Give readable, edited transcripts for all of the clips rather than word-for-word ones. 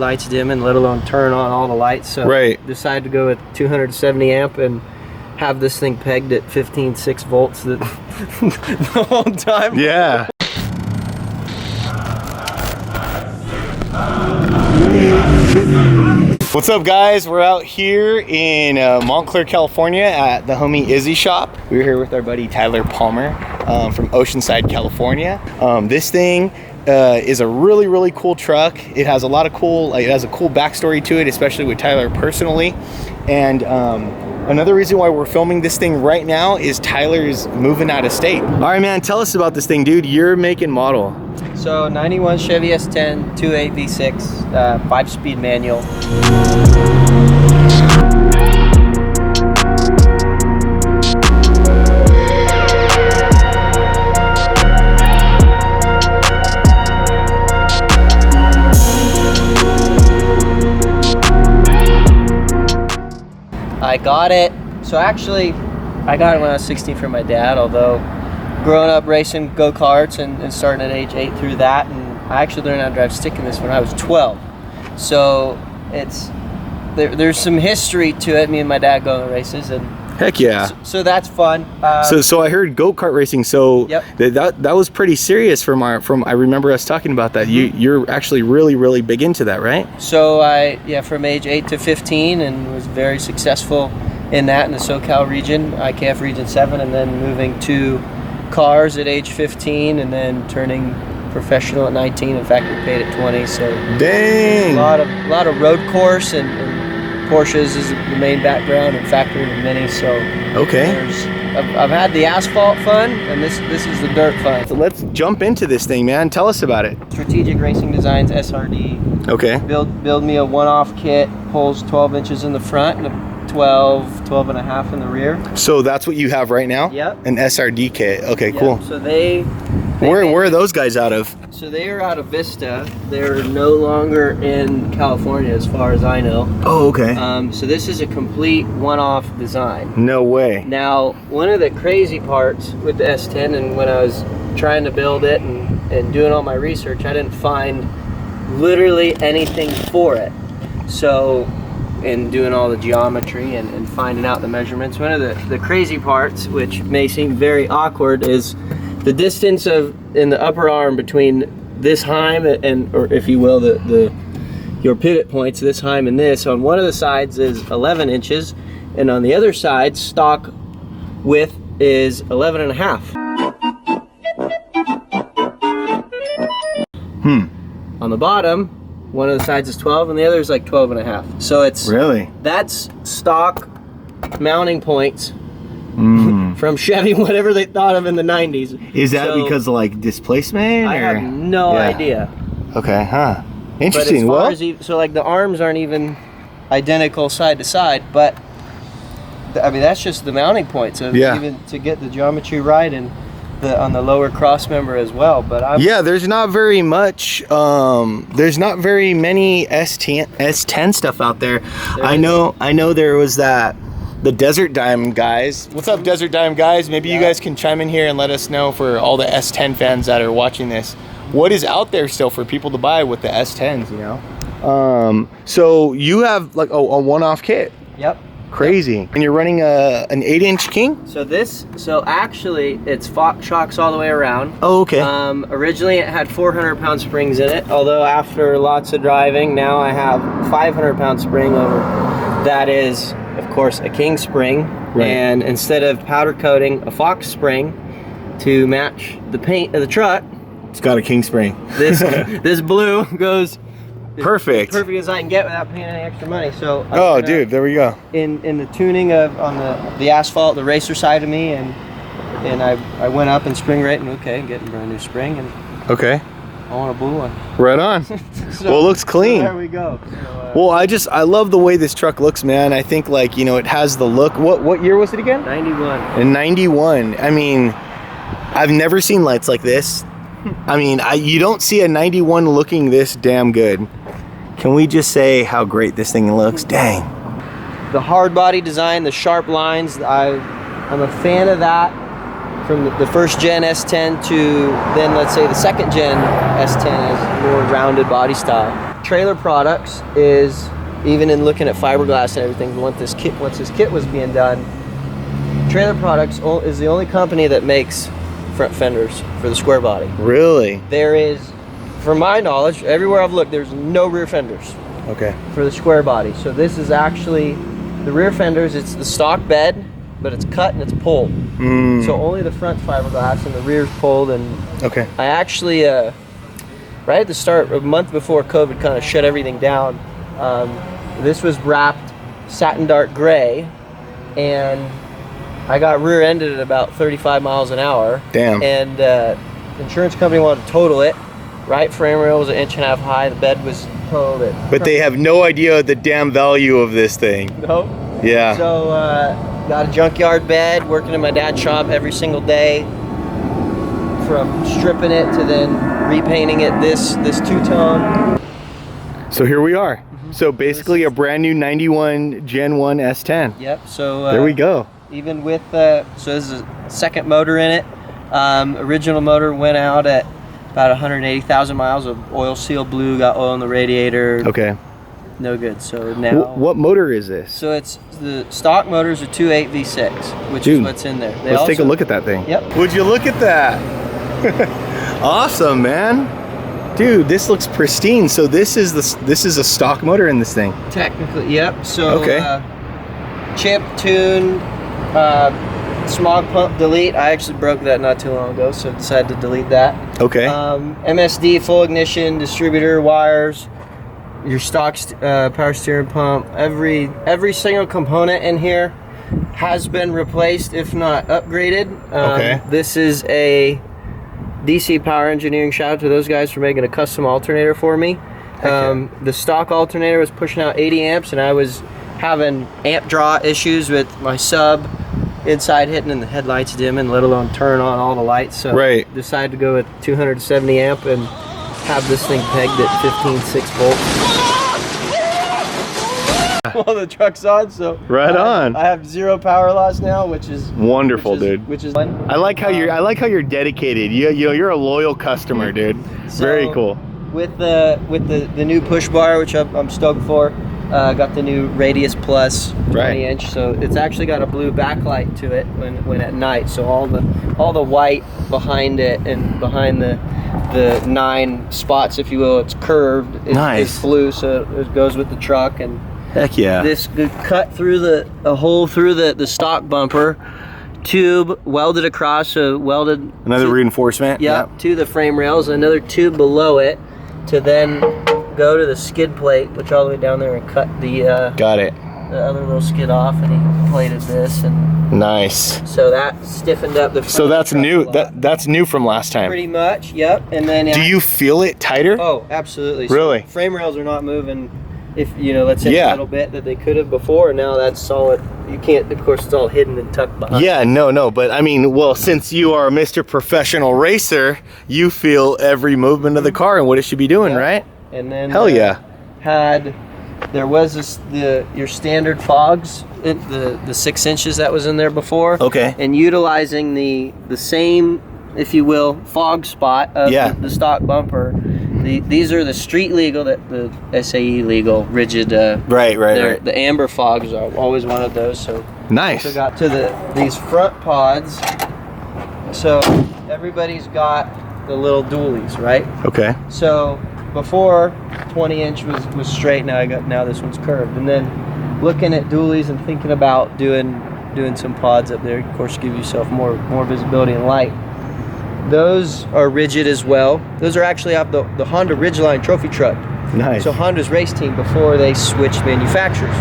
headlights dimming, let alone turn on all the lights. So decided to go with 270 amp and have this thing pegged at 15.6 volts the whole time. Yeah. What's up, guys? We're out here in Montclair, California at the homie Izzy shop. We're here with our buddy Tyler Palmer from Oceanside, California. This thing is a really cool truck. It has a lot of cool, it has a cool backstory to it, especially with Tyler personally. And another reason why we're filming this thing right now is Tyler's moving out of state. All right, man, tell us about this thing, dude. Your make and model. So 91 Chevy S10, 2.8 V6, 5-speed manual. I got it. So actually, I got it when I was 16 from my dad, although growing up racing go-karts and starting at age 8 through that, and I actually learned how to drive stick in this when I was 12. So it's there's some history to it. Me and my dad go on the races, and heck yeah. So that's fun. So I heard go-kart racing. So yep. that was pretty serious from I remember us talking about that. You're actually really big into that, right? So from age 8 to 15, and was very successful in that in the SoCal region, IKF Region 7, and then moving to cars at age 15, and then turning professional at 19. In fact, we paid at 20. So dang, a lot of road course and Porsches is the main background, and factory and mini. So okay, I've had the asphalt fun, and this is the dirt fun. So let's jump into this thing, man. Tell us about it. Strategic Racing Designs SRD. Okay. Build me a one-off kit, pulls 12 inches in the front and a 12 and a half in the rear. So that's what you have right now? Yep. An SRD kit. Okay, yep. cool. So where are those guys out of? So they are out of Vista. They're no longer in California as far as I know. Oh, okay. So this is a complete one-off design. No way. Now, one of the crazy parts with the S10, and when I was trying to build it and doing all my research, I didn't find literally anything for it. So in doing all the geometry and finding out the measurements, one of the crazy parts, which may seem very awkward, is the distance in the upper arm between this heim or if you will, your pivot points, this heim and this. On one of the sides is 11 inches, and on the other side, stock width is 11 and a half. On the bottom, one of the sides is 12 and the other is like 12 and a half. So that's stock mounting points from Chevy, whatever they thought of in the 90s. Is that because of like displacement? I have no idea. Okay, huh. Interesting. But as far as so like the arms aren't even identical side to side, but I mean that's just the mounting points of even to get the geometry right, and on the lower cross member as well. But there's not very much there's not very many S10 stuff out there. I know there was the Desert Dime guys. What's up, Desert Dime guys? Maybe you guys can chime in here and let us know, for all the S10 fans that are watching this, what is out there still for people to buy with the S10s, you know? So you have like a one-off kit. Yep. Crazy. Yep. And you're running an 8-inch King? So actually it's Fox shocks all the way around. Oh, okay. Originally it had 400-pound springs in it, although after lots of driving, now I have 500-pound spring over. That is, of course, a King spring. Right. And instead of powder coating a Fox spring to match the paint of the truck, it's got a King spring. This blue goes perfect as I can get without paying any extra money. So dude, there we go. In the tuning on the asphalt, the racer side of me, and I went up and spring rating. Okay, getting a brand new spring, and okay, I want a blue one. Right on. Well, it looks clean. So there we go. So, well, I love the way this truck looks, man. I think, like, you know, it has the look. What year was it again? 91. In 91. I mean, I've never seen lights like this. I mean, you don't see a 91 looking this damn good. Can we just say how great this thing looks? Dang. The hard body design, the sharp lines, I'm a fan of that. from the first gen S10 to then let's say the second gen S10 has more rounded body style. Trailer Products is, even in looking at fiberglass and everything, once this kit was being done, Trailer Products is the only company that makes front fenders for the square body. Really? There is, from my knowledge, everywhere I've looked, there's no rear fenders. Okay. For the square body. So this is actually the rear fenders. It's the stock bed, but it's cut and it's pulled. So only the front fiberglass and the rear's pulled. And okay. I actually, right at the start, a month before COVID kind of shut everything down, this was wrapped satin dark gray, and I got rear-ended at about 35 miles an hour. Damn. And the insurance company wanted to total it. Right frame rail was 1.5 inches high. The bed was totaled it. But they have no idea the damn value of this thing. Nope. Yeah. So got a junkyard bed, working in my dad's shop every single day, from stripping it to then repainting it this two-tone. So here we are. So basically a brand new 91 Gen 1 S10. Yep. So there we go. Even with so there's a second motor in it. Original motor went out at about 180,000 miles of oil seal, blew, got oil in the radiator. Okay. No good. So now. What motor is this? So it's the stock motor's a 2.8 V6, which Dude, is what's in there. Let's take a look at that thing. Yep. Would you look at that? Awesome, man. Dude, this looks pristine. So this is a stock motor in this thing. Technically, yep. So okay. chip tune, smog pump delete. I actually broke that not too long ago, so decided to delete that. Okay. MSD, full ignition, distributor, wires, your stock power steering pump. Every single component in here has been replaced, if not upgraded. Okay. This is a DC Power Engineering. Shout out to those guys for making a custom alternator for me. The stock alternator was pushing out 80 amps, and I was having amp draw issues with my sub inside hitting and the headlights dimming, let alone turn on all the lights. So right. Decided to go with 270 amp and have this thing pegged at 15.6 volts. While the truck's on, so right on. I have 0 power loss now, which is wonderful, dude. Which is fun. I like how you're dedicated. You know, you're a loyal customer, dude. So, very cool. With the new push bar, which I'm stoked for, got the new Radius Plus 20 inch, so it's actually got a blue backlight to it when at night. So all the white behind it and behind the 9 spots, if you will, it's curved. It's blue, so it goes with the truck. And heck yeah. This cut through a hole through the stock bumper, tube welded across, so welded another reinforcement. Yep, to the frame rails, another tube below it to then go to the skid plate, which all the way down there, and cut the the other little skid off, and he plated this, and nice. So that stiffened up the front. So that's new. That's new from last time. Pretty much, yep. And then do you feel it tighter? Oh, absolutely. Really? So frame rails are not moving. If let's say a little bit that they could have before, and now that's solid. You can't, of course, it's all hidden and tucked behind. Yeah, no, but I mean, well, since you are Mr. Professional Racer, you feel every movement of the car and what it should be doing, right? And then hell yeah, there was your standard fogs, the 6 inches that was in there before. Okay. And utilizing the same, if you will, fog spot of the stock bumper. These are the street legal, the SAE legal rigid. Right. The amber fogs. I always wanted those. So nice. So got to these front pods. So everybody's got the little dualies, right? Okay. So before 20 inch was straight. Now this one's curved. And then looking at dualies and thinking about doing some pods up there. Of course, give yourself more visibility and light. Those are rigid as well. Those are actually off the Honda Ridgeline trophy truck. Nice. So Honda's race team before they switched manufacturers.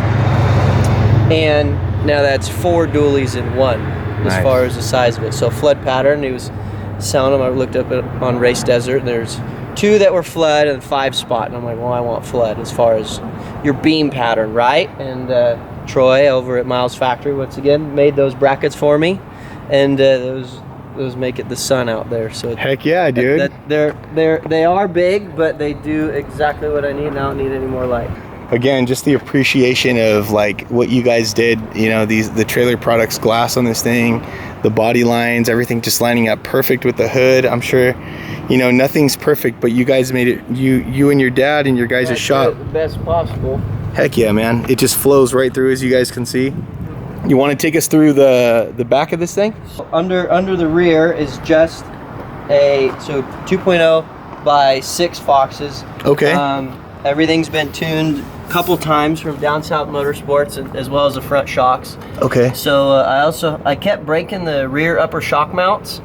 And now that's 4 dualies in one as far as the size of it. So flood pattern, he was selling them. I looked up on Race Desert, and there's 2 that were flood and 5 spot. And I'm like, well, I want flood as far as your beam pattern, right? And Troy over at Miles Factory, once again, made those brackets for me. And those make it the sun out there. So heck yeah, dude. They are big, but they do exactly what I need, and I don't need any more light. again, just the appreciation of like what you guys did, you know, the Trailer Products glass on this thing, the body lines, everything just lining up perfect with the hood. I'm sure, you know, nothing's perfect, but you guys made it, you and your dad and your guys' shop, the best possible. heck yeah, man. It just flows right through, as you guys can see. You want to take us through the back of this thing? Under the rear is just a 2.0 by 6 Foxes. Okay. Everything's been tuned a couple times from Down South Motorsports, as well as the front shocks. Okay. So I kept breaking the rear upper shock mounts.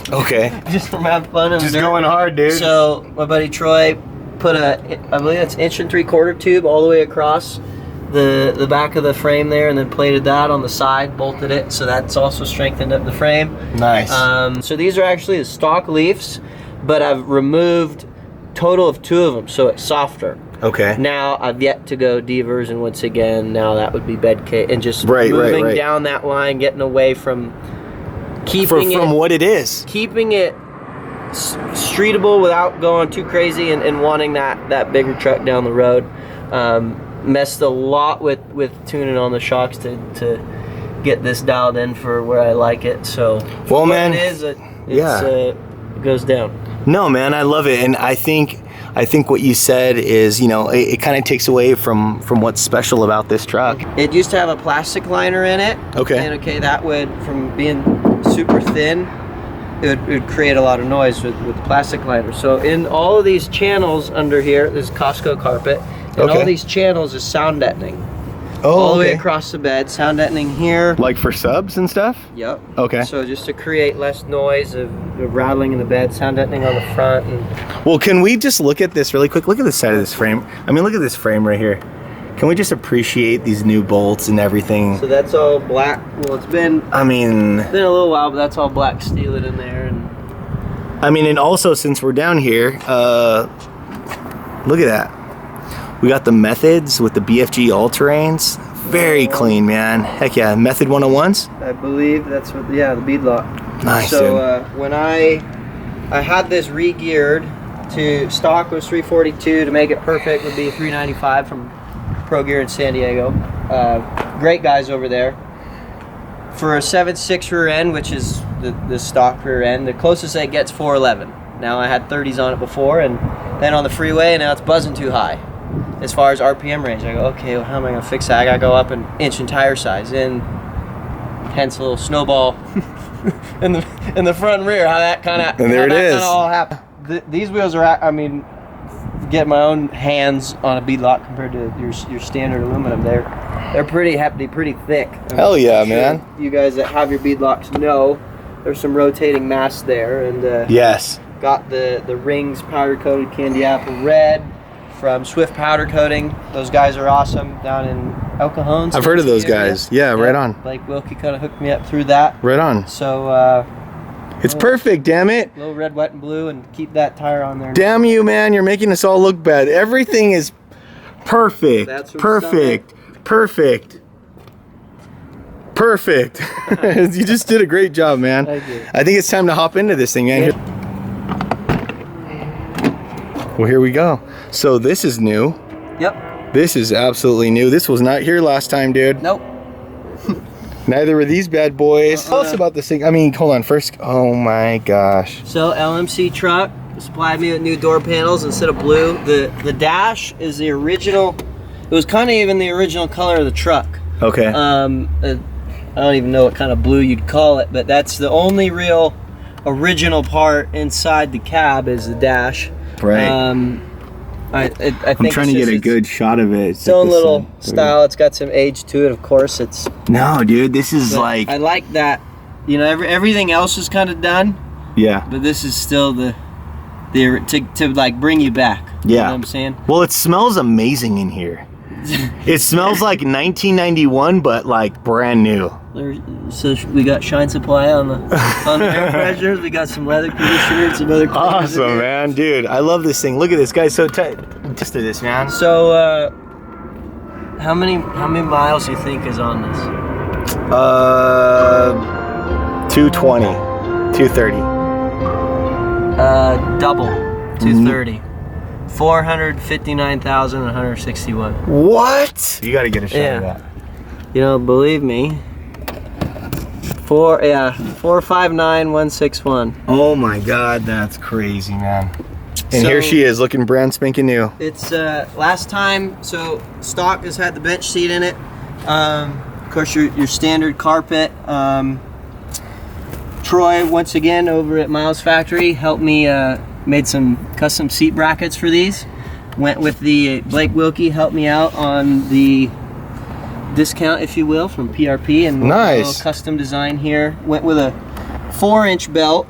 Okay. Just from having fun. Just going hard, dude. So my buddy Troy put I believe it's 1 3/4 tube all the way across the back of the frame there, and then plated that on the side, bolted it, so that's also strengthened up the frame. Nice. So these are actually the stock Leafs, but I've removed total of 2 of them, so it's softer. Okay. Now I've yet to go D-version once again. Now that would be bed case, and just Right. moving down that line, getting away from keeping From what it is. keeping it streetable without going too crazy, and wanting that bigger truck down the road. Messed a lot with tuning on the shocks to get this dialed in for where I like it. So well, man, it goes down. No, man, I love it, and I think what you said is, you know, it kind of takes away from what's special about this truck. It used to have a plastic liner in it. Okay. And that would, from being super thin, it would create a lot of noise with the plastic liner. So in all of these channels under here, there's Costco carpet. And all these channels is sound deadening. Oh, all the way across the bed, sound deadening here. Like for subs and stuff? Yep. Okay. So just to create less noise of rattling in the bed, sound deadening on the front. Well, can we just look at this really quick? Look at the side of this frame. I mean, look at this frame right here. Can we just appreciate these new bolts and everything? So that's all black. Well, it's been a little while, but that's all black steel in there. And I mean, and also since we're down here, look at that. We got the methods with the BFG all-terrains. Very clean, man. Heck yeah. Method 101s? I believe that's what, yeah, the bead lock. Nice. So when I had this re-geared to stock was 342, to make it perfect would be 395 from Pro Gear in San Diego. Great guys over there. For a 7.6 rear end, which is the stock rear end, the closest it gets 411. Now I had 30s on it before, and then on the freeway, and now it's buzzing too high. As far as RPM range, I go, okay, well, how am I gonna fix that? I gotta go up an inch in tire size, and hence a little snowball in the front and rear. How that kind of and there it is. All happened. These wheels are, I mean, get my own hands on a bead lock compared to your standard aluminum. They're pretty hefty, pretty thick. Hell yeah, man! You guys that have your bead locks know there's some rotating mass there, and yes, got the rings powder coated candy apple red from Swift Powder Coating. Those guys are awesome down in El Cajon. I've heard of those guys. Yeah, right on. Blake Wilkie kind of hooked me up through that. Right on. So it's perfect, damn it. Little red, white, and blue, and keep that tire on there. Damn you, man! You're making us all look bad. Everything is perfect. That's perfect. Perfect. Perfect. You just did a great job, man. Thank you. I think it's time to hop into this thing, man. Yeah. Well, here we go. So this is new. Yep. This is absolutely new. This was not here last time, dude. Nope. Neither were these bad boys. Tell us about this thing. I mean, hold on. First, oh my gosh. So LMC truck supplied me with new door panels instead of blue. The dash is the original. It was kind of even the original color of the truck. Okay. I don't even know what kind of blue you'd call it, but that's the only real original part inside the cab is the dash. Right. I think I'm trying to get a good shot of it. Its own little style. It's got some age to it, of course. It's no, dude. This is like I like that. You know, everything else is kind of done. Yeah. But this is still the to like bring you back. Yeah. You know what I'm saying? Well, it smells amazing in here. It smells like 1991, but like brand new. So we got Shine Supply on the air pressures. We got some leather conditioner and some other. Awesome, man, dude. I love this thing. Look at this, guys. So tight. Just to this, man. So, how many miles do you think is on this? 220, 230. Double, 230. 459,161. What? You got to get a shot of that. You know, believe me. 459,161. Oh my God, that's crazy, man. And So, here she is, looking brand spanking new. It's last time. So stock has had the bench seat in it. Of course, your standard carpet. Troy, once again, over at Miles Factory, helped me made some custom seat brackets for these. Went with the Blake Wilkie, helped me out on the discount, if you will, from PRP, and nice. A little custom design here. Went with a 4-inch belt.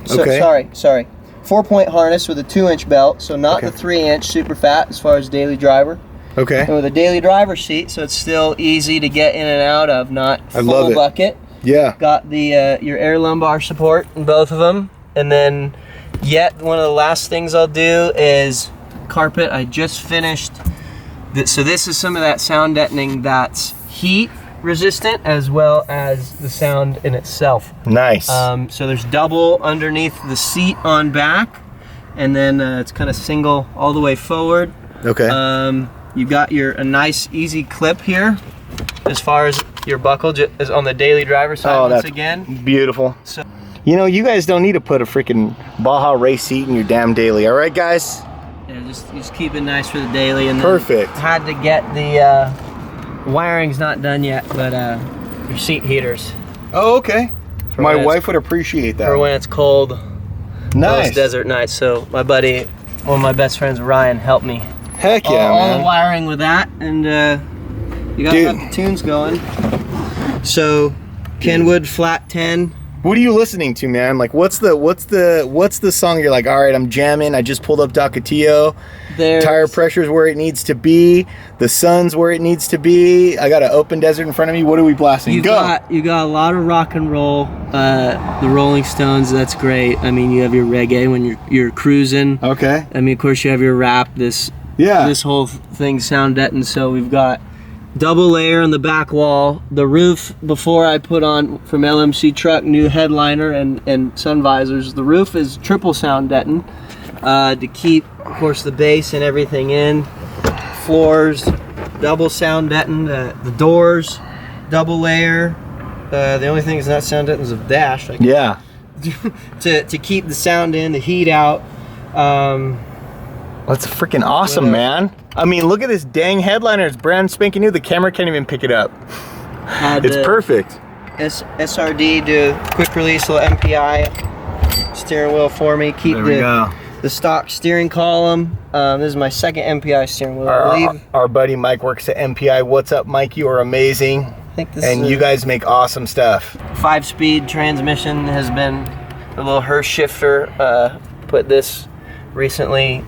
So, Okay. Sorry. 4-point harness with a 2-inch belt, so not the 3-inch super fat as far as daily driver. Okay. And with a daily driver seat, so it's still easy to get in and out of, not full bucket. Yeah. Got the your air lumbar support in both of them, and then one of the last things I'll do is carpet. I just finished. So this is some of that sound deadening that's heat resistant as well as the sound in itself. Nice. So there's double underneath the seat on back, and then it's kind of single all the way forward. Okay. You got a nice easy clip here as far as your buckle is on the daily driver side. Once again, beautiful. So, you know, you guys don't need to put a freaking Baja race seat in your damn daily, all right, guys? yeah, just keep it nice for the daily. And then Perfect. had to get the wiring's not done yet, but your seat heaters Oh, okay. My when wife would appreciate that. for when it's cold. Nice. Those desert nights. So my buddy, one of my best friends, Ryan, helped me. Heck yeah, all man. the wiring with that, and you gotta have the tunes going. So Kenwood flat 10. What are you listening to, man? Like, what's the song you're like, all right, I'm jamming. I just pulled up Docatillo. Tire pressure's where it needs to be. The sun's where it needs to be. I got an open desert in front of me. What are we blasting? You got a lot of rock and roll. The Rolling Stones, that's great. I mean, you have your reggae when you're cruising. Okay. I mean, of course, you have your rap. This whole thing sound deadened. So we've got double layer on the back wall. The roof, before I put on from LMC truck, new headliner and sun visors. The roof is triple sound deadened to keep, of course, the bass and everything in. Floors, double sound deadened. The doors, double layer. The only thing that's not sound deadened is a dash. to keep the sound in, the heat out. That's freaking awesome, man. I mean, look at this dang headliner. It's brand spanking new. The camera can't even pick it up. It's perfect. SRD do quick release little MPI steering wheel for me. Keep the stock steering column. This is my second MPI steering wheel, I believe. Our buddy Mike works at MPI. What's up, Mike? You are amazing. I think this and you guys make awesome stuff. 5-speed transmission has been a little Hirsch shifter. Put this recently.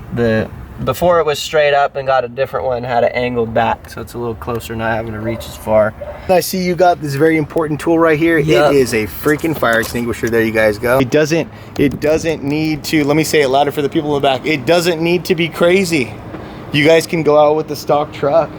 Before it was straight up and got a different one, had it angled back, so it's a little closer, not having to reach as far. I see you got this very important tool right here. Yep. It is a freaking fire extinguisher. There you guys go. It doesn't need to, let me say it louder for the people in the back. It doesn't need to be crazy. You guys can go out with the stock truck,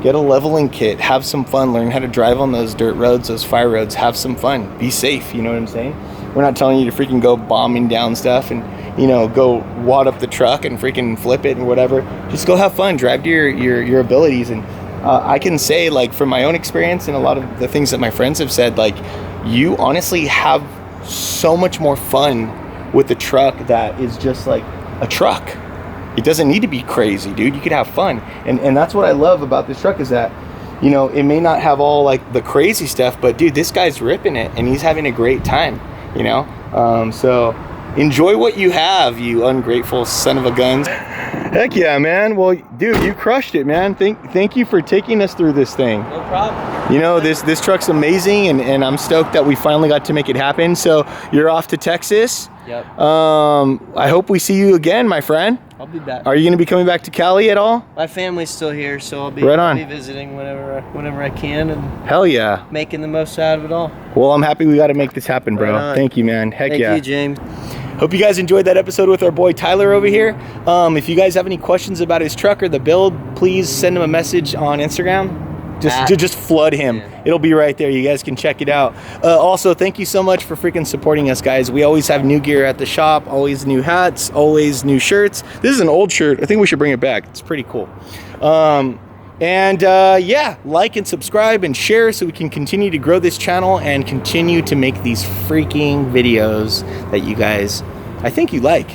get a leveling kit, have some fun, learn how to drive on those dirt roads, those fire roads, have some fun, be safe, you know what I'm saying? We're not telling you to freaking go bombing down stuff and, you know, go wad up the truck and freaking flip it and whatever. Just go have fun, drive to your abilities. And I can say, like, from my own experience and a lot of the things that my friends have said, like, you honestly have so much more fun with the truck that is just like a truck. It doesn't need to be crazy, dude. You could have fun. And that's what I love about this truck is that, you know, it may not have all like the crazy stuff, but dude, this guy's ripping it and he's having a great time, you know? So enjoy what you have, you ungrateful son of a guns. Heck yeah, man. Well, dude, you crushed it, man. Thank you for taking us through this thing. No problem. You know, this truck's amazing, and I'm stoked that we finally got to make it happen. So you're off to Texas. Yep. I hope we see you again, my friend. I'll be back. Are you going to be coming back to Cali at all? My family's still here, so I'll be visiting whenever I can, and hell yeah, making the most out of it all. Well, I'm happy we got to make this happen, bro. Right on. Thank you, man. Heck yeah. Thank you, James. Hope you guys enjoyed that episode with our boy Tyler over here. If you guys have any questions about his truck or the build, please send him a message on Instagram. Just flood him. Yeah. It'll be right there. You guys can check it out. Also, thank you so much for freaking supporting us, guys. We always have new gear at the shop, always new hats, always new shirts. This is an old shirt. I think we should bring it back. It's pretty cool. Yeah, like and subscribe and share so we can continue to grow this channel and continue to make these freaking videos that you guys, I think you like.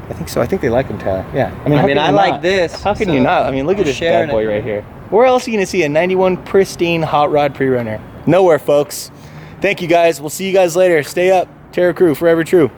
I think so. I think they like them, Tyler. Yeah. I mean, I like this. How can you not? I mean, look at this bad boy right here. Where else are you going to see a 91 pristine hot rod pre-runner? Nowhere, folks. Thank you, guys. We'll see you guys later. Stay up. Terra Crew, forever true.